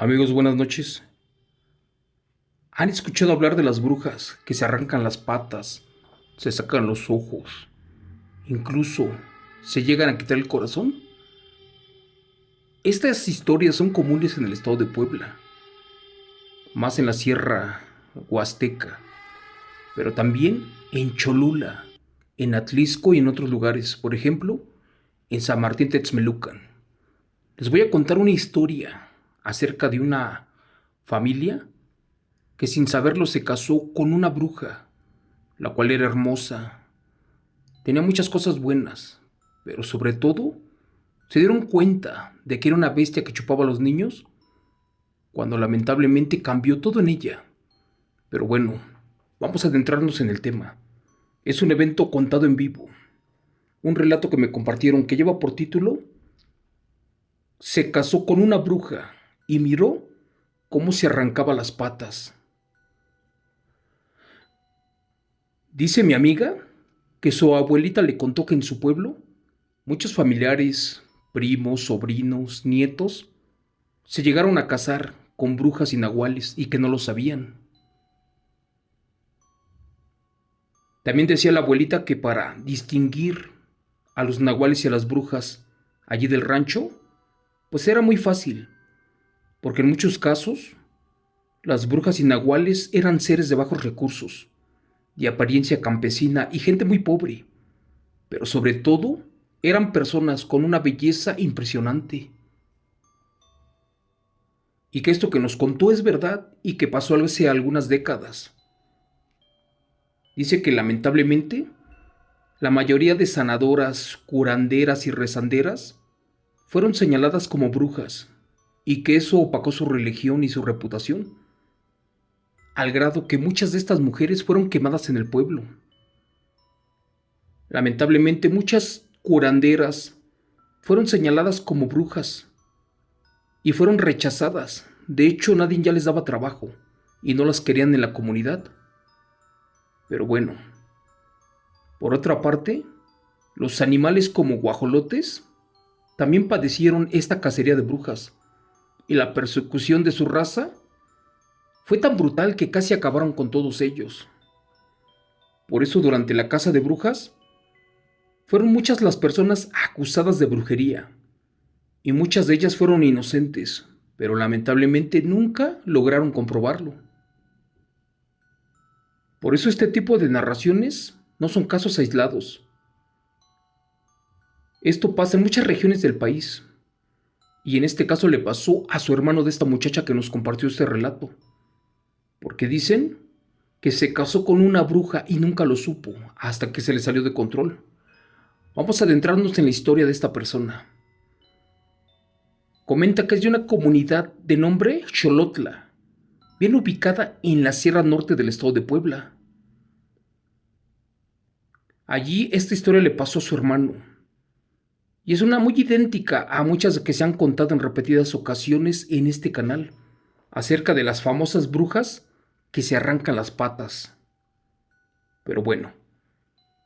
Amigos, buenas noches. ¿Han escuchado hablar de las brujas que se arrancan las patas, se sacan los ojos, incluso se llegan a quitar el corazón? Estas historias son comunes en el estado de Puebla, más en la Sierra Huasteca, pero también en Cholula, en Atlisco y en otros lugares, por ejemplo, en San Martín Texmelucan. Les voy a contar una historia acerca de una familia que sin saberlo se casó con una bruja, la cual era hermosa, tenía muchas cosas buenas, pero sobre todo se dieron cuenta de que era una bestia que chupaba a los niños cuando lamentablemente cambió todo en ella. Pero bueno, vamos a adentrarnos en el tema. Es un evento contado en vivo, un relato que me compartieron que lleva por título Se casó con una bruja y miró cómo se arrancaba las patas. Dice mi amiga que su abuelita le contó que en su pueblo muchos familiares, primos, sobrinos, nietos, se llegaron a casar con brujas y nahuales y que no lo sabían. También decía la abuelita que para distinguir a los nahuales y a las brujas allí del rancho, pues era muy fácil, porque en muchos casos las brujas y nahuales eran seres de bajos recursos, de apariencia campesina y gente muy pobre, pero sobre todo eran personas con una belleza impresionante. Y que esto que nos contó es verdad y que pasó hace algunas décadas. Dice que lamentablemente la mayoría de sanadoras, curanderas y rezanderas fueron señaladas como brujas y que eso opacó su religión y su reputación, al grado que muchas de estas mujeres fueron quemadas en el pueblo. Lamentablemente muchas curanderas fueron señaladas como brujas y fueron rechazadas. De hecho, nadie ya les daba trabajo y no las querían en la comunidad. Pero bueno, por otra parte, los animales como guajolotes también padecieron esta cacería de brujas y la persecución de su raza fue tan brutal que casi acabaron con todos ellos. Por eso durante la caza de brujas fueron muchas las personas acusadas de brujería y muchas de ellas fueron inocentes, pero lamentablemente nunca lograron comprobarlo. Por eso este tipo de narraciones no son casos aislados. Esto pasa en muchas regiones del país, y en este caso le pasó a su hermano de esta muchacha que nos compartió este relato, porque dicen que se casó con una bruja y nunca lo supo hasta que se le salió de control. Vamos a adentrarnos en la historia de esta persona. Comenta que es de una comunidad de nombre Xolotla, bien ubicada en la Sierra Norte del estado de Puebla. Allí esta historia le pasó a su hermano, y es una muy idéntica a muchas que se han contado en repetidas ocasiones en este canal, acerca de las famosas brujas que se arrancan las patas. Pero bueno,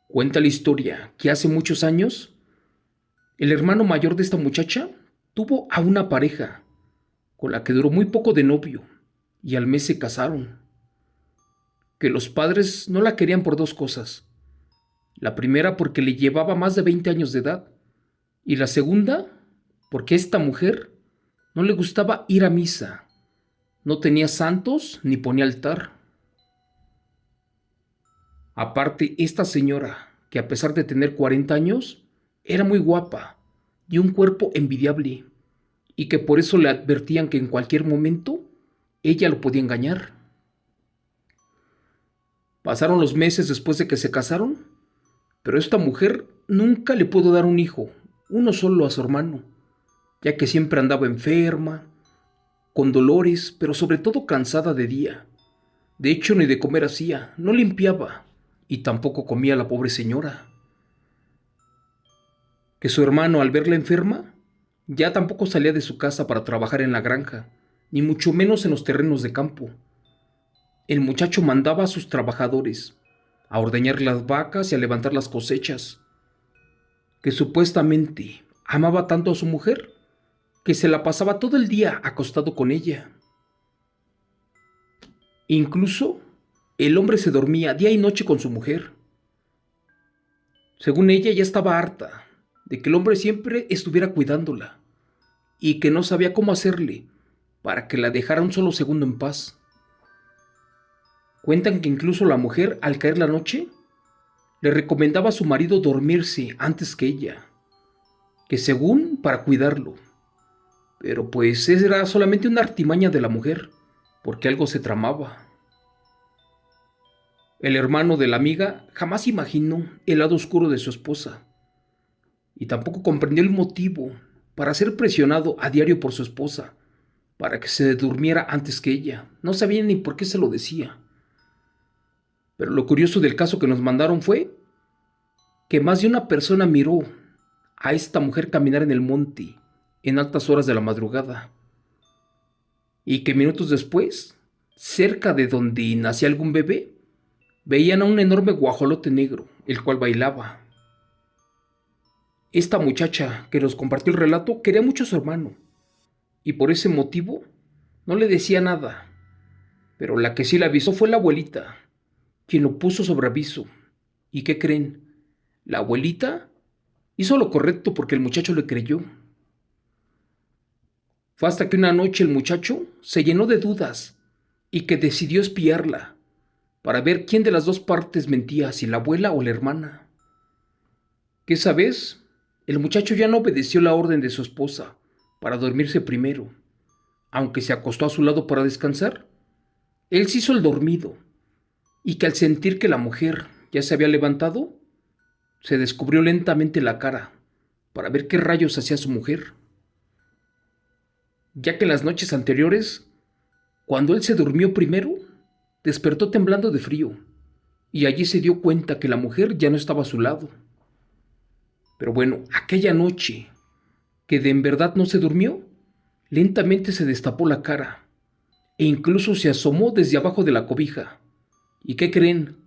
cuenta la historia que hace muchos años, el hermano mayor de esta muchacha tuvo a una pareja con la que duró muy poco de novio y al mes se casaron. Que los padres no la querían por dos cosas. La primera porque le llevaba más de 20 años de edad y la segunda porque a esta mujer no le gustaba ir a misa, no tenía santos ni ponía altar. Aparte, esta señora, que a pesar de tener 40 años, era muy guapa y un cuerpo envidiable, y que por eso le advertían que en cualquier momento ella lo podía engañar. Pasaron los meses después de que se casaron, pero esta mujer nunca le pudo dar un hijo, uno solo a su hermano, ya que siempre andaba enferma, con dolores, pero sobre todo cansada de día. De hecho, ni de comer hacía, no limpiaba, y tampoco comía la pobre señora. Que su hermano, al verla enferma, ya tampoco salía de su casa para trabajar en la granja, ni mucho menos en los terrenos de campo. El muchacho mandaba a sus trabajadores a ordeñar las vacas y a levantar las cosechas. Que supuestamente amaba tanto a su mujer que se la pasaba todo el día acostado con ella. Incluso el hombre se dormía día y noche con su mujer. Según ella, ya estaba harta de que el hombre siempre estuviera cuidándola y que no sabía cómo hacerle para que la dejara un solo segundo en paz. Cuentan que incluso la mujer, al caer la noche, le recomendaba a su marido dormirse antes que ella, que según para cuidarlo. Pero pues era solamente una artimaña de la mujer, porque algo se tramaba. El hermano de la amiga jamás imaginó el lado oscuro de su esposa, y tampoco comprendió el motivo para ser presionado a diario por su esposa, para que se durmiera antes que ella. No sabía ni por qué se lo decía. Pero lo curioso del caso que nos mandaron fue que más de una persona miró a esta mujer caminar en el monte en altas horas de la madrugada, y que minutos después, cerca de donde nacía algún bebé, veían a un enorme guajolote negro, el cual bailaba. Esta muchacha que nos compartió el relato quería mucho a su hermano, y por ese motivo no le decía nada, pero la que sí le avisó fue la abuelita, quien lo puso sobre aviso. ¿Y qué creen? La abuelita hizo lo correcto porque el muchacho le creyó. Fue hasta que una noche el muchacho se llenó de dudas y que decidió espiarla para ver quién de las dos partes mentía, si la abuela o la hermana. Que esa vez el muchacho ya no obedeció la orden de su esposa para dormirse primero. Aunque se acostó a su lado para descansar, él se hizo el dormido, y que al sentir que la mujer ya se había levantado, se descubrió lentamente la cara para ver qué rayos hacía su mujer, ya que en las noches anteriores, cuando él se durmió primero, despertó temblando de frío, y allí se dio cuenta que la mujer ya no estaba a su lado. Pero bueno, aquella noche, que de en verdad no se durmió, lentamente se destapó la cara, e incluso se asomó desde abajo de la cobija. ¿Y qué creen?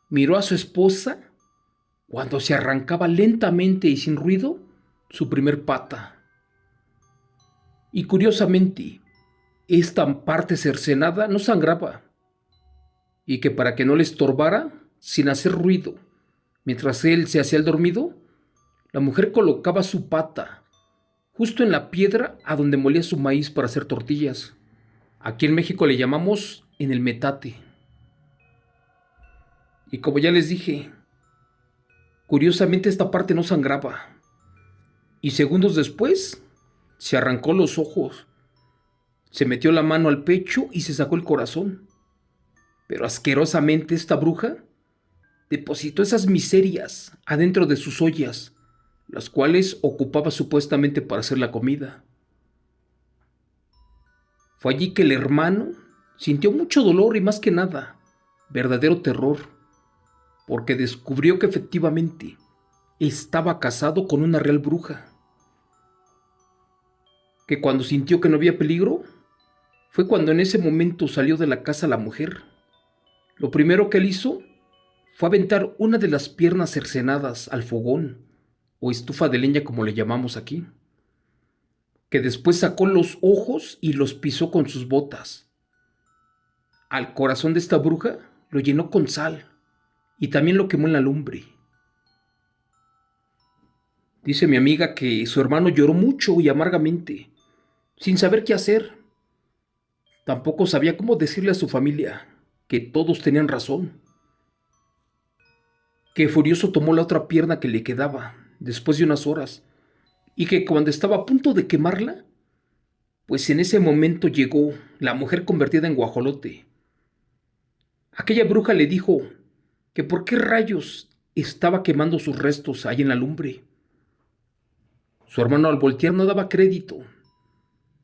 Miró a su esposa cuando se arrancaba lentamente y sin ruido su primer pata. Y curiosamente, esta parte cercenada no sangraba, y que para que no le estorbara, sin hacer ruido, mientras él se hacía el dormido, la mujer colocaba su pata justo en la piedra a donde molía su maíz para hacer tortillas. Aquí en México le llamamos en el metate. Y como ya les dije, curiosamente esta parte no sangraba. Y segundos después, se arrancó los ojos, se metió la mano al pecho y se sacó el corazón. Pero asquerosamente esta bruja depositó esas miserias adentro de sus ollas, las cuales ocupaba supuestamente para hacer la comida. Fue allí que el hermano sintió mucho dolor y, más que nada, verdadero terror, porque descubrió que efectivamente estaba casado con una real bruja. Que cuando sintió que no había peligro, fue cuando en ese momento salió de la casa la mujer. Lo primero que él hizo fue aventar una de las piernas cercenadas al fogón, o estufa de leña como le llamamos aquí, que después sacó los ojos y los pisó con sus botas. Al corazón de esta bruja lo llenó con sal y también lo quemó en la lumbre. Dice mi amiga que su hermano lloró mucho y amargamente, sin saber qué hacer. Tampoco sabía cómo decirle a su familia que todos tenían razón. Que furioso tomó la otra pierna que le quedaba después de unas horas, y que cuando estaba a punto de quemarla, pues en ese momento llegó la mujer convertida en guajolote. Aquella bruja le dijo que por qué rayos estaba quemando sus restos ahí en la lumbre. Su hermano, al voltear, no daba crédito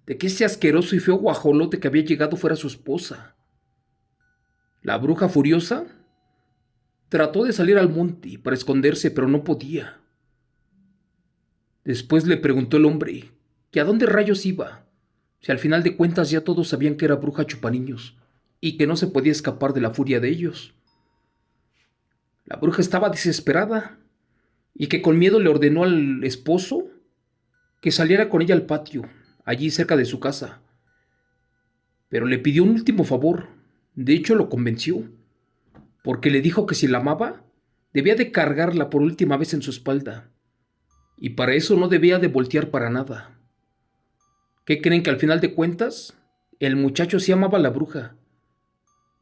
de que ese asqueroso y feo guajolote que había llegado fuera su esposa. La bruja, furiosa, trató de salir al monte para esconderse, pero no podía. Después le preguntó el hombre que a dónde rayos iba, si al final de cuentas ya todos sabían que era bruja chupaniños y que no se podía escapar de la furia de ellos. La bruja estaba desesperada y que con miedo le ordenó al esposo que saliera con ella al patio, allí cerca de su casa, pero le pidió un último favor. De hecho, lo convenció, porque le dijo que si la amaba, debía de cargarla por última vez en su espalda, y para eso no debía de voltear para nada. ¿Qué creen? Que al final de cuentas, el muchacho sí amaba a la bruja,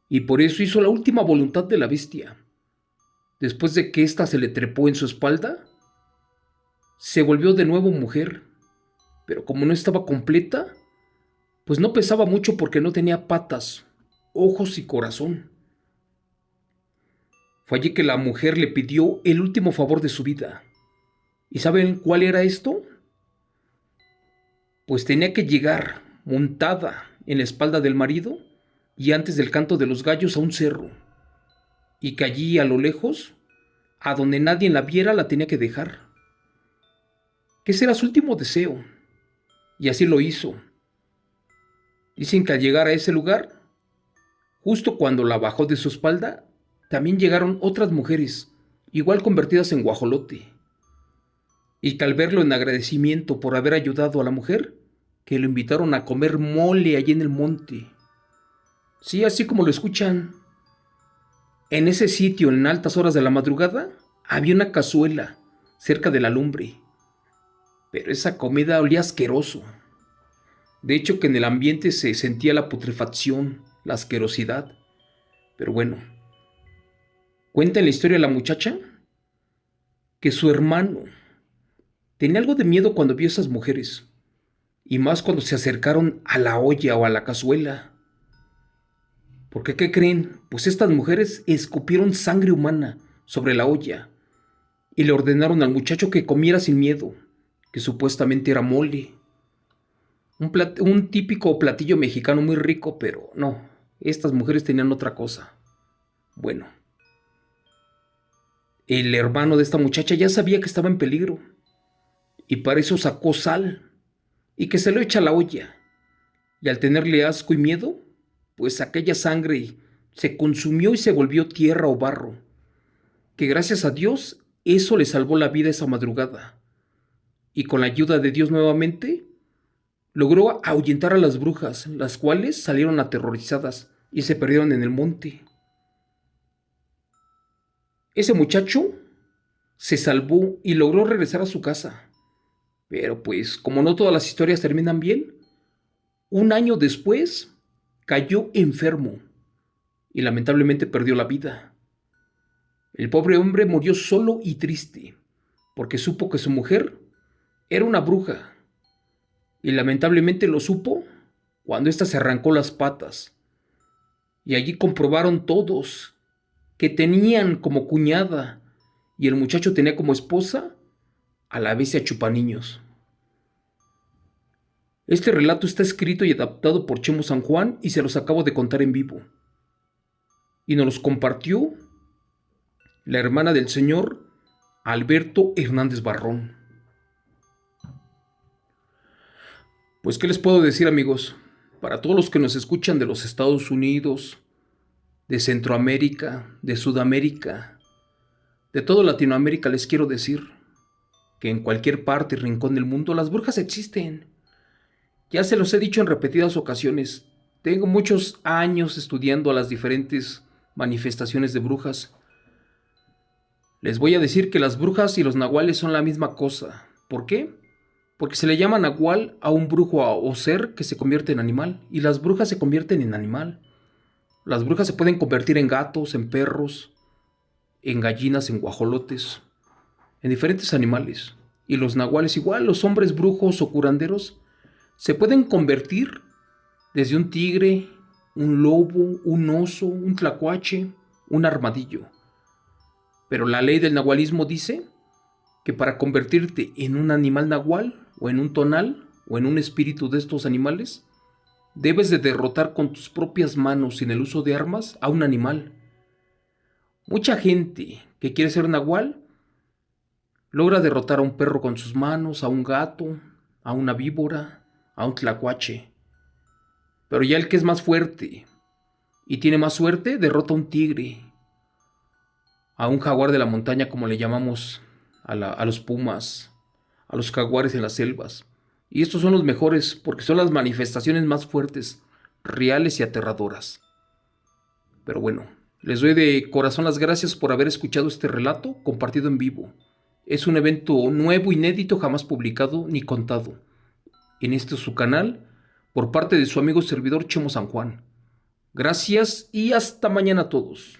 y por eso hizo la última voluntad de la bestia. Después de que ésta se le trepó en su espalda, se volvió de nuevo mujer, pero como no estaba completa, pues no pesaba mucho porque no tenía patas, ojos y corazón. Fue allí que la mujer le pidió el último favor de su vida. ¿Y saben cuál era esto? Pues tenía que llegar montada en la espalda del marido y antes del canto de los gallos a un cerro, y que allí a lo lejos, a donde nadie la viera, la tenía que dejar. Que ese era su último deseo, y así lo hizo. Dicen que al llegar a ese lugar, justo cuando la bajó de su espalda, también llegaron otras mujeres, igual convertidas en guajolote, y que al verlo en agradecimiento por haber ayudado a la mujer, que lo invitaron a comer mole allí en el monte. Sí, así como lo escuchan. En ese sitio, en altas horas de la madrugada, había una cazuela cerca de la lumbre, pero esa comida olía asqueroso. De hecho, que en el ambiente se sentía la putrefacción, la asquerosidad. Pero bueno, cuenta en la historia de la muchacha que su hermano tenía algo de miedo cuando vio a esas mujeres, y más cuando se acercaron a la olla o a la cazuela. Porque, ¿qué creen? Pues estas mujeres escupieron sangre humana sobre la olla y le ordenaron al muchacho que comiera sin miedo, que supuestamente era mole. Un típico platillo mexicano muy rico, pero no, estas mujeres tenían otra cosa. Bueno, el hermano de esta muchacha ya sabía que estaba en peligro y para eso sacó sal y que se lo echa a la olla. Y al tenerle asco y miedo, pues aquella sangre se consumió y se volvió tierra o barro, que gracias a Dios eso le salvó la vida esa madrugada. Y con la ayuda de Dios nuevamente, logró ahuyentar a las brujas, las cuales salieron aterrorizadas y se perdieron en el monte. Ese muchacho se salvó y logró regresar a su casa. Pero pues, como no todas las historias terminan bien, un año después cayó enfermo y lamentablemente perdió la vida. El pobre hombre murió solo y triste, porque supo que su mujer era una bruja, y lamentablemente lo supo cuando ésta se arrancó las patas, y allí comprobaron todos que tenían como cuñada y el muchacho tenía como esposa a la bestia Chupaniños. Este relato está escrito y adaptado por Chemo San Juan y se los acabo de contar en vivo. Y nos los compartió la hermana del señor Alberto Hernández Barrón. Pues, ¿qué les puedo decir, amigos? Para todos los que nos escuchan de los Estados Unidos, de Centroamérica, de Sudamérica, de toda Latinoamérica, les quiero decir que en cualquier parte y rincón del mundo las brujas existen. Ya se los he dicho en repetidas ocasiones. Tengo muchos años estudiando a las diferentes manifestaciones de brujas. Les voy a decir que las brujas y los nahuales son la misma cosa. ¿Por qué? Porque se le llama nahual a un brujo o ser que se convierte en animal, y las brujas se convierten en animal. Las brujas se pueden convertir en gatos, en perros, en gallinas, en guajolotes, en diferentes animales. Y los nahuales igual, los hombres brujos o curanderos se pueden convertir desde un tigre, un lobo, un oso, un tlacuache, un armadillo. Pero la ley del nahualismo dice que para convertirte en un animal nahual o en un tonal o en un espíritu de estos animales, debes de derrotar con tus propias manos sin el uso de armas a un animal. Mucha gente que quiere ser nahual logra derrotar a un perro con sus manos, a un gato, a una víbora, a un tlacuache. Pero ya el que es más fuerte y tiene más suerte derrota a un tigre, a un jaguar de la montaña como le llamamos a los pumas, a los jaguares en las selvas. Y estos son los mejores porque son las manifestaciones más fuertes, reales y aterradoras. Pero bueno, les doy de corazón las gracias por haber escuchado este relato compartido en vivo. Es un evento nuevo, inédito, jamás publicado ni contado en este su canal por parte de su amigo servidor Chemo San Juan. Gracias y hasta mañana a todos.